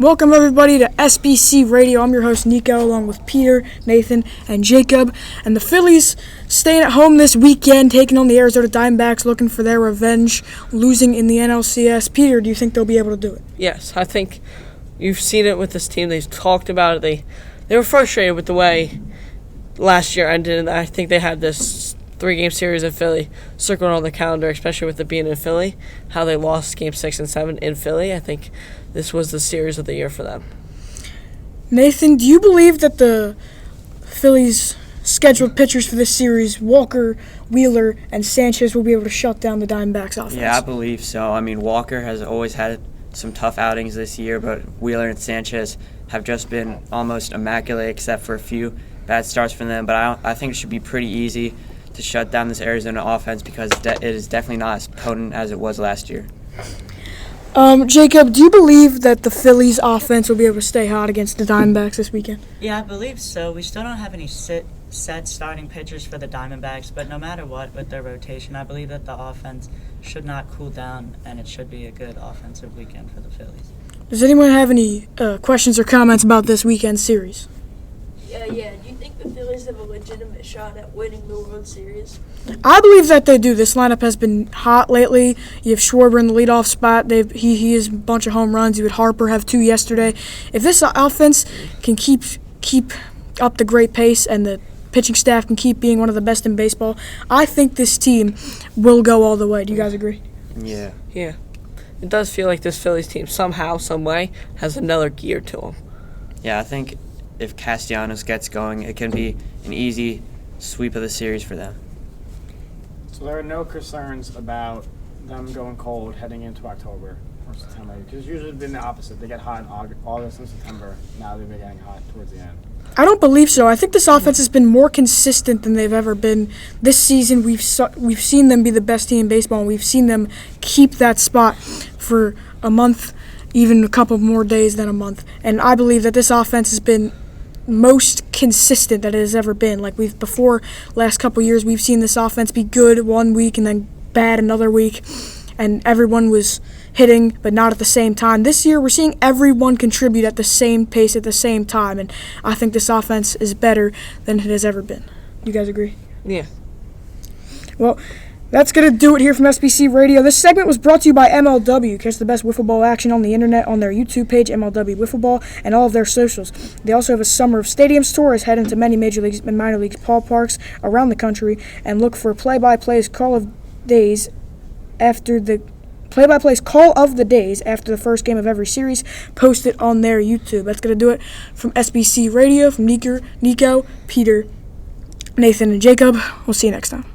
Welcome everybody to SBC Radio. I'm your host Nico, along with Peter, Nathan, and Jacob. And the Phillies staying at home this weekend, taking on the Arizona Diamondbacks, looking for their revenge, losing in the NLCS. Peter, do you think they'll be able to do it? Yes, I think you've seen it with this team. They've talked about it. They were frustrated with the way last year ended, and I think they had this 3-game series in Philly circled on the calendar, especially with it being in Philly, how they lost Game 6 and 7 in Philly. I think this was the series of the year for them. Nathan, do you believe that the Phillies' scheduled pitchers for this series, Walker, Wheeler, and Sanchez, will be able to shut down the Diamondbacks' offense? Yeah, I believe so. I mean, Walker has always had some tough outings this year, but Wheeler and Sanchez have just been almost immaculate except for a few bad starts from them. But I think it should be pretty easy to shut down this Arizona offense because it is definitely not as potent as it was last year. Jacob, do you believe that the Phillies' offense will be able to stay hot against the Diamondbacks this weekend? Yeah, I believe so. We still don't have any set starting pitchers for the Diamondbacks, but no matter what, with their rotation, I believe that the offense should not cool down, and it should be a good offensive weekend for the Phillies. Does anyone have any questions or comments about this weekend series? Yeah. Do you think the Phillies have a legitimate shot at winning the World Series? I believe that they do. This lineup has been hot lately. You have Schwarber in the leadoff spot. He has a bunch of home runs. You had Harper have 2 yesterday. If this offense can keep up the great pace and the pitching staff can keep being one of the best in baseball, I think this team will go all the way. Do you guys agree? Yeah. Yeah. It does feel like this Phillies team somehow, some way, has another gear to them. Yeah, I think if Castellanos gets going, it can be an easy sweep of the series for them. So there are no concerns about them going cold heading into October or September, because usually it's been the opposite. They get hot in August and September. Now they've been getting hot towards the end. I don't believe so. I think this offense has been more consistent than they've ever been. This season, we've seen them be the best team in baseball, and we've seen them keep that spot for a month, even a couple more days than a month. And I believe that this offense has been most consistent that it has ever been. Like last couple years, we've seen this offense be good one week and then bad another week, and everyone was hitting, but not at the same time. This year, we're seeing everyone contribute at the same pace at the same time, and I think this offense is better than it has ever been. You guys agree? Yeah. Well, that's going to do it here from SBC Radio. This segment was brought to you by MLW. Catch the best wiffle ball action on the internet on their YouTube page, MLW Wiffle Ball, and all of their socials. They also have a Summer of Stadiums tour. Head into many major leagues and minor league ballparks around the country and look for play-by-plays call of the days after the first game of every series posted on their YouTube. That's going to do it from SBC Radio, from Nico, Peter, Nathan, and Jacob. We'll see you next time.